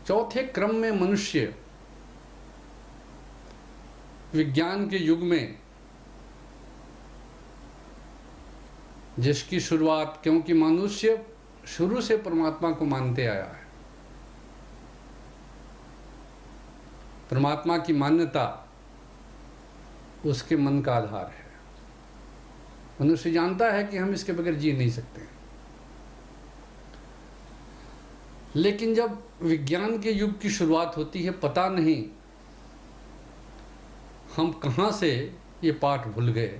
चौथे क्रम में मनुष्य विज्ञान के युग में जिसकी शुरुआत, क्योंकि मनुष्य शुरू से परमात्मा को मानते आया है, परमात्मा की मान्यता उसके मन का आधार है। मनुष्य जानता है कि हम इसके बगैर जी नहीं सकते। लेकिन जब विज्ञान के युग की शुरुआत होती है, पता नहीं हम कहाँ से ये पाठ भूल गए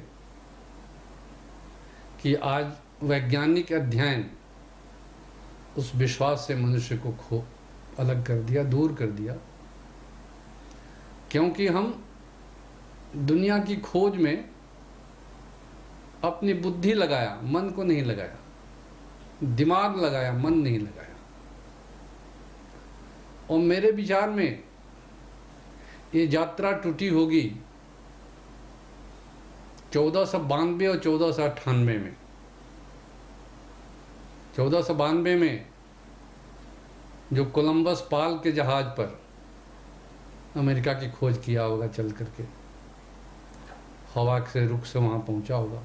कि आज वैज्ञानिक अध्ययन उस विश्वास से मनुष्य को अलग कर दिया, दूर कर दिया। क्योंकि हम दुनिया की खोज में अपनी बुद्धि लगाया, मन को नहीं लगाया, दिमाग लगाया, मन नहीं लगाया। और मेरे विचार में ये यात्रा टूटी होगी 1492 और 1498 में। 1492 में जो कोलंबस पाल के जहाज पर अमेरिका की खोज किया होगा, चल करके हवा से रुख से वहाँ पहुँचा होगा,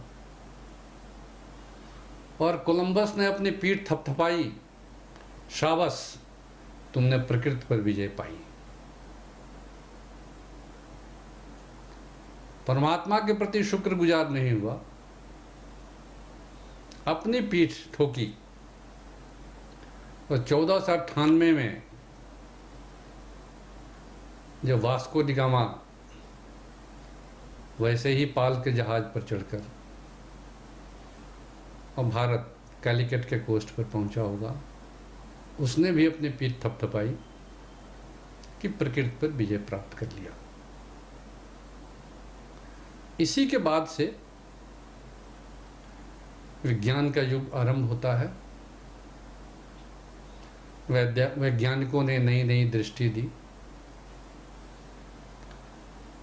और कोलंबस ने अपनी पीठ थपथपाई, शाबाश तुमने प्रकृति पर विजय पाई। परमात्मा के प्रति शुक्रगुजार नहीं हुआ, अपनी पीठ ठोकी। और 1498 में जब वास्को डी गामा वैसे ही पाल के जहाज पर चढ़कर और भारत कैलिकट के कोस्ट पर पहुंचा होगा, उसने भी अपनी पीठ थपथपाई कि प्रकृति पर विजय प्राप्त कर लिया। इसी के बाद से विज्ञान का युग आरंभ होता है। वैज्ञानिकों ने नई नई दृष्टि दी,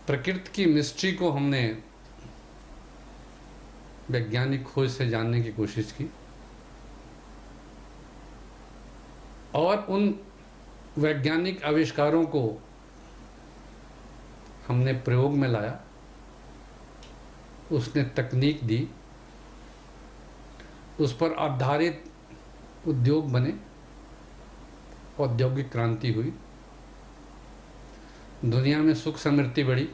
प्रकृति की मिस्ट्री को हमने वैज्ञानिक खोज से जानने की कोशिश की, और उन वैज्ञानिक आविष्कारों को हमने प्रयोग में लाया, उसने तकनीक दी, उस पर आधारित उद्योग बने, औद्योगिक क्रांति हुई, दुनिया में सुख समृद्धि बढ़ी,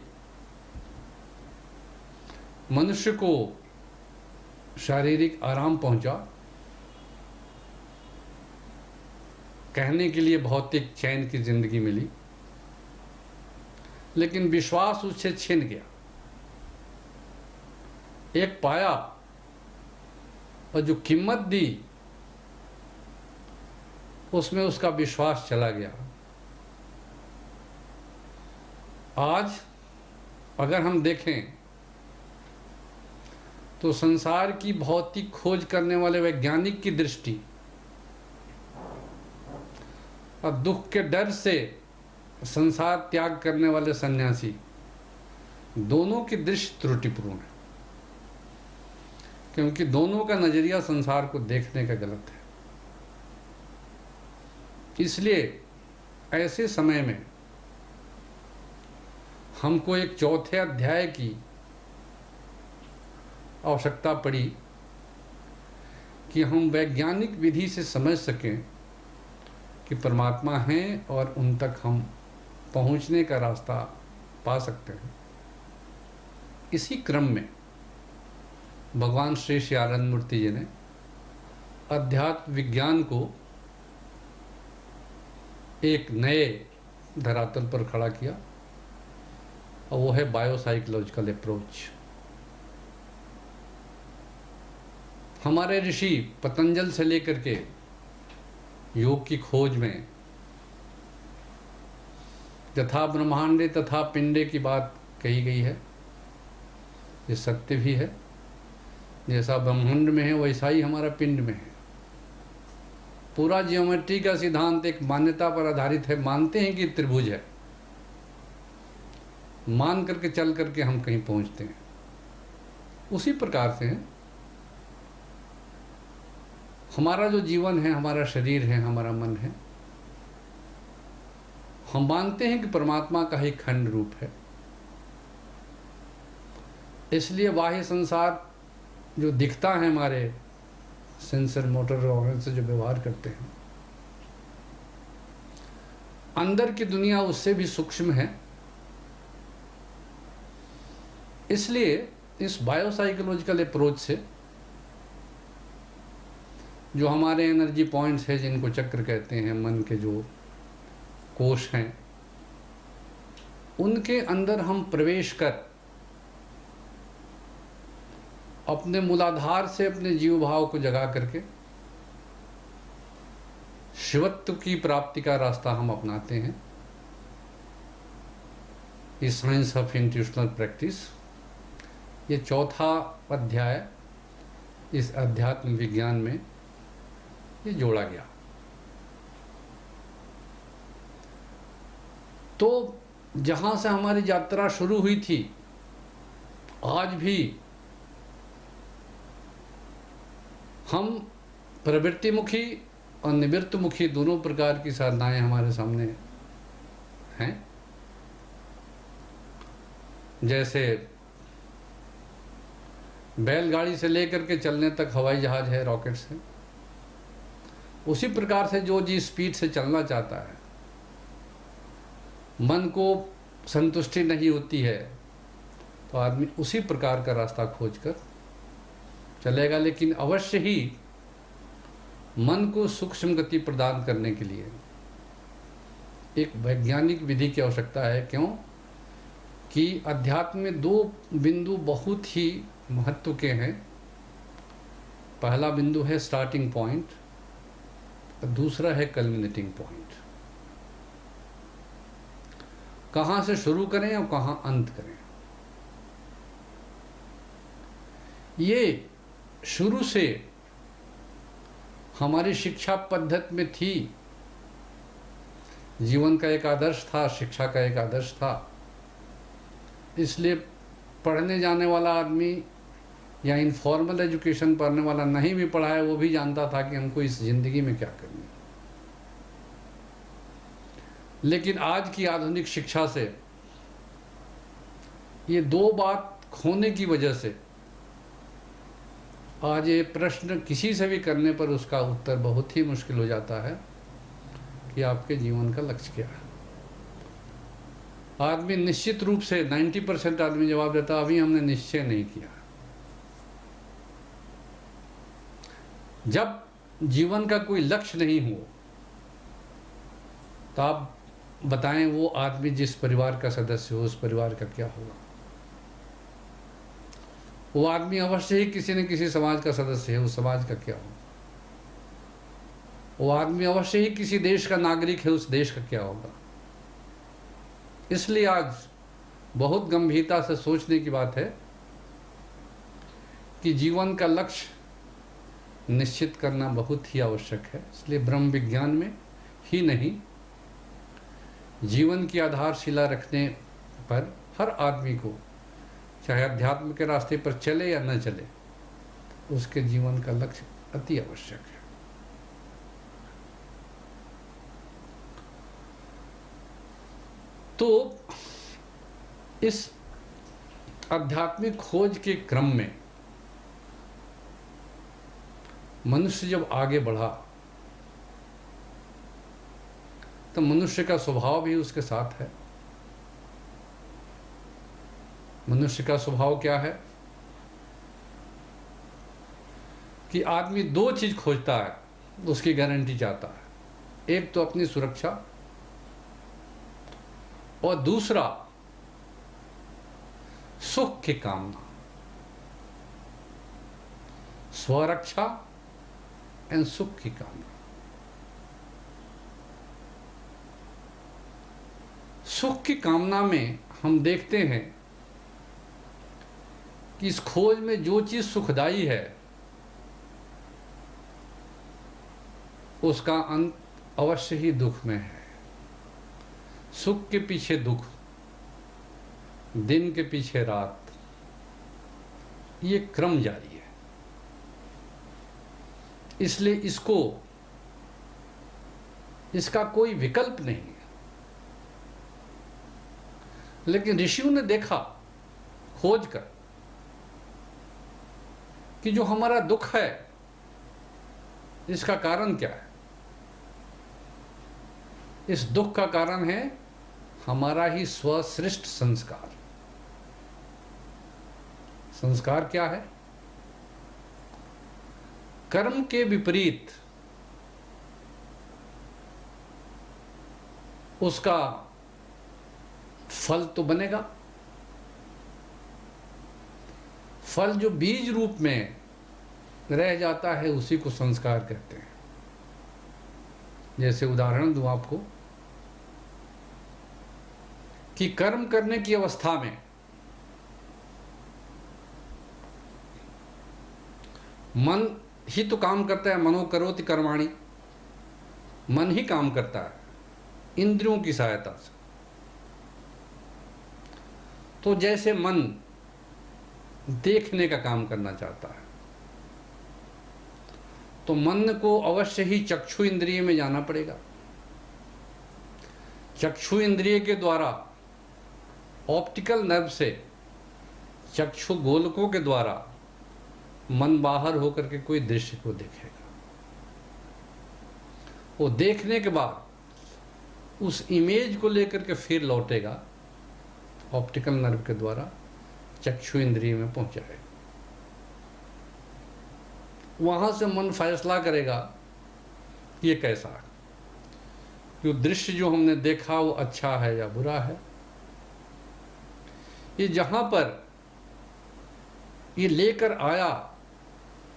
मनुष्य को शारीरिक आराम पहुंचा, कहने के लिए भौतिक चैन की जिंदगी मिली, लेकिन विश्वास उससे छिन गया। एक पाया और जो कीमत दी उसमें उसका विश्वास चला गया। आज अगर हम देखें तो संसार की भौतिक खोज करने वाले वैज्ञानिक की दृष्टि और दुख के डर से संसार त्याग करने वाले सन्यासी, दोनों की दृष्टि त्रुटिपूर्ण है, क्योंकि दोनों का नजरिया संसार को देखने का गलत है। इसलिए ऐसे समय में हमको एक चौथे अध्याय की आवश्यकता पड़ी कि हम वैज्ञानिक विधि से समझ सकें कि परमात्मा हैं और उन तक हम पहुंचने का रास्ता पा सकते हैं। इसी क्रम में भगवान श्री श्री आनंद मूर्ति जी ने अध्यात्म विज्ञान को एक नए धरातल पर खड़ा किया, और वो है बायोसाइकोलॉजिकल अप्रोच। हमारे ऋषि पतंजल से लेकर के योग की खोज में यथा ब्रह्मांडे तथा पिंडे की बात कही गई है। ये सत्य भी है, जैसा ब्रह्मांड में है वैसा ही हमारा पिंड में है। पूरा ज्योमेट्री का सिद्धांत एक मान्यता पर आधारित है। मानते हैं कि त्रिभुज है, मान करके चल करके हम कहीं पहुंचते हैं। उसी प्रकार से है हमारा जो जीवन है, हमारा शरीर है, हमारा मन है, हम मानते हैं कि परमात्मा का ही खंड रूप है, इसलिए बाह्य संसार जो दिखता है हमारे सेंसर मोटर ऑर्गन से जो व्यवहार करते हैं, अंदर की दुनिया उससे भी सूक्ष्म है। इसलिए इस बायोसाइकोलॉजिकल अप्रोच से जो हमारे एनर्जी पॉइंट्स हैं, जिनको चक्र कहते हैं, मन के जो कोश हैं, उनके अंदर हम प्रवेश कर अपने मूलाधार से अपने जीव भाव को जगा करके शिवत्व की प्राप्ति का रास्ता हम अपनाते हैं। इस साइंस ऑफ इंट्यूशनल प्रैक्टिस, ये चौथा अध्याय इस अध्यात्म विज्ञान में ये जोड़ा गया। तो जहाँ से हमारी यात्रा शुरू हुई थी, आज भी हम प्रवृत्तिमुखी और निवृत्तमुखी दोनों प्रकार की साधनाएं हमारे सामने हैं। जैसे बैलगाड़ी से लेकर के चलने तक हवाई जहाज है, रॉकेट्स हैं, उसी प्रकार से जो जी स्पीड से चलना चाहता है, मन को संतुष्टि नहीं होती है, तो आदमी उसी प्रकार का रास्ता खोजकर चलेगा। लेकिन अवश्य ही मन को सूक्ष्म गति प्रदान करने के लिए एक वैज्ञानिक विधि की आवश्यकता है। क्यों कि अध्यात्म में दो बिंदु बहुत ही महत्व के हैं। पहला बिंदु है स्टार्टिंग पॉइंट और दूसरा है कल्मिनेटिंग पॉइंट। कहाँ से शुरू करें और कहाँ अंत करें। ये शुरू से हमारी शिक्षा पद्धति में थी। जीवन का एक आदर्श था, शिक्षा का एक आदर्श था। इसलिए पढ़ने जाने वाला आदमी या इनफॉर्मल एजुकेशन पढ़ने वाला नहीं भी पढ़ा है, वो भी जानता था कि हमको इस जिंदगी में क्या करना है। लेकिन आज की आधुनिक शिक्षा से ये दो बात खोने की वजह से आज ये प्रश्न किसी से भी करने पर उसका उत्तर बहुत ही मुश्किल हो जाता है कि आपके जीवन का लक्ष्य क्या है। आदमी निश्चित रूप से 90% आदमी जवाब देता, अभी हमने निश्चय नहीं किया। जब जीवन का कोई लक्ष्य नहीं हो तो आप बताएं वो आदमी जिस परिवार का सदस्य हो, उस परिवार का क्या होगा। वो आदमी अवश्य ही किसी न किसी समाज का सदस्य है, उस समाज का क्या होगा। वो आदमी अवश्य ही किसी देश का नागरिक है, उस देश का क्या होगा। इसलिए आज बहुत गंभीरता से सोचने की बात है कि जीवन का लक्ष्य निश्चित करना बहुत ही आवश्यक है। इसलिए ब्रह्म विज्ञान में ही नहीं, जीवन की आधारशिला रखने पर हर आदमी को, चाहे अध्यात्म के रास्ते पर चले या न चले, उसके जीवन का लक्ष्य अति आवश्यक है। तो इस आध्यात्मिक खोज के क्रम में मनुष्य जब आगे बढ़ा तो मनुष्य का स्वभाव भी उसके साथ है। मनुष्य का स्वभाव क्या है कि आदमी दो चीज खोजता है, उसकी गारंटी चाहता है। एक तो अपनी सुरक्षा और दूसरा सुख की कामना, स्वरक्षा एंड सुख की कामना। सुख की कामना में हम देखते हैं कि इस खोज में जो चीज सुखदायी है उसका अंत अवश्य ही दुख में है। सुख के पीछे दुख, दिन के पीछे रात, ये क्रम जारी है। इसलिए इसका कोई विकल्प नहीं है। लेकिन ऋषियों ने देखा खोज कर कि जो हमारा दुख है इसका कारण क्या है। इस दुख का कारण है हमारा ही स्वसृष्ट संस्कार। संस्कार क्या है? कर्म के विपरीत उसका फल तो बनेगा। फल जो बीज रूप में रह जाता है उसी को संस्कार कहते हैं। जैसे उदाहरण दूं आपको कि कर्म करने की अवस्था में मन ही तो काम करता है। मनो करोति कर्माणि, मन ही काम करता है इंद्रियों की सहायता से। तो जैसे मन देखने का काम करना चाहता है तो मन को अवश्य ही चक्षु इंद्रिय में जाना पड़ेगा। चक्षु इंद्रिय के द्वारा ऑप्टिकल नर्व से चक्षु गोलकों के द्वारा मन बाहर होकर के कोई दृश्य को देखेगा। वो देखने के बाद उस इमेज को लेकर के फिर लौटेगा, ऑप्टिकल नर्व के द्वारा चक्षु इंद्रिय में पहुंचाएगा। वहां से मन फैसला करेगा ये कैसा है, कि दृश्य जो हमने देखा वो अच्छा है या बुरा है। ये जहां पर ये लेकर आया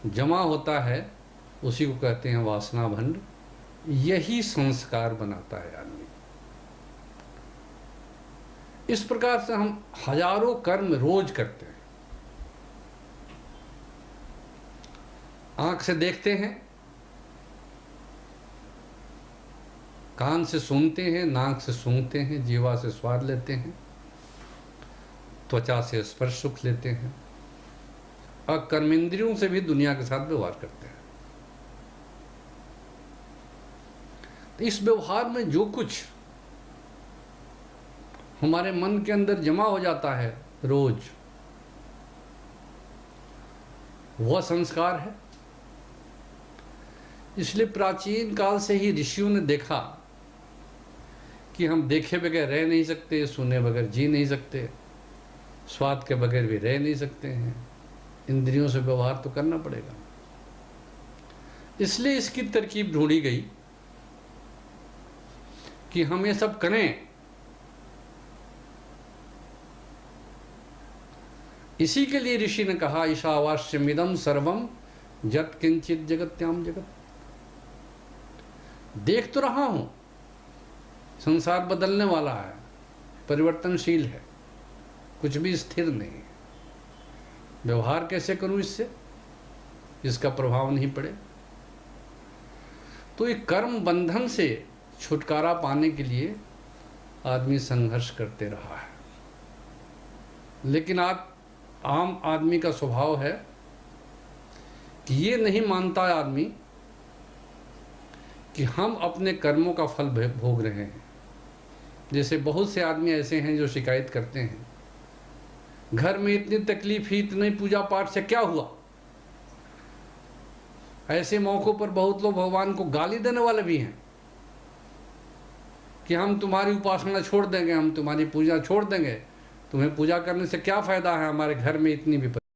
जमा होता है उसी को कहते हैं वासना भंड। यही संस्कार बनाता है आदमी। इस प्रकार से हम हजारों कर्म रोज करते हैं। आंख से देखते हैं, कान से सुनते हैं, नाक से सूंघते हैं, जीवा से स्वाद लेते हैं, त्वचा से स्पर्श सुख लेते हैं और कर्मेंद्रियों से भी दुनिया के साथ व्यवहार करते हैं। तो इस व्यवहार में जो कुछ हमारे मन के अंदर जमा हो जाता है रोज, वह संस्कार है। इसलिए प्राचीन काल से ही ऋषियों ने देखा कि हम देखे बगैर रह नहीं सकते, सुने बगैर जी नहीं सकते, स्वाद के बगैर भी रह नहीं सकते हैं, इंद्रियों से व्यवहार तो करना पड़ेगा। इसलिए इसकी तरकीब ढूंढी गई कि हम ये सब करें। इसी के लिए ऋषि ने कहा ईशावास्यमिदं सर्वम जत किंचित जगत्याम जगत। देख तो रहा हूं संसार बदलने वाला है, परिवर्तनशील है, कुछ भी स्थिर नहीं है। व्यवहार कैसे करूं इससे इसका प्रभाव नहीं पड़े। तो ये कर्म बंधन से छुटकारा पाने के लिए आदमी संघर्ष करते रहा है। लेकिन आज आम आदमी का स्वभाव है कि ये नहीं मानता आदमी कि हम अपने कर्मों का फल भोग रहे हैं। जैसे बहुत से आदमी ऐसे हैं जो शिकायत करते हैं, घर में इतनी तकलीफ ही, इतनी पूजा पाठ से क्या हुआ। ऐसे मौक़ों पर बहुत लोग भगवान को गाली देने वाले भी हैं कि हम तुम्हारी उपासना छोड़ देंगे, हम तुम्हारी पूजा छोड़ देंगे, तुम्हें पूजा करने से क्या फ़ायदा है, हमारे घर में इतनी विपत्ति।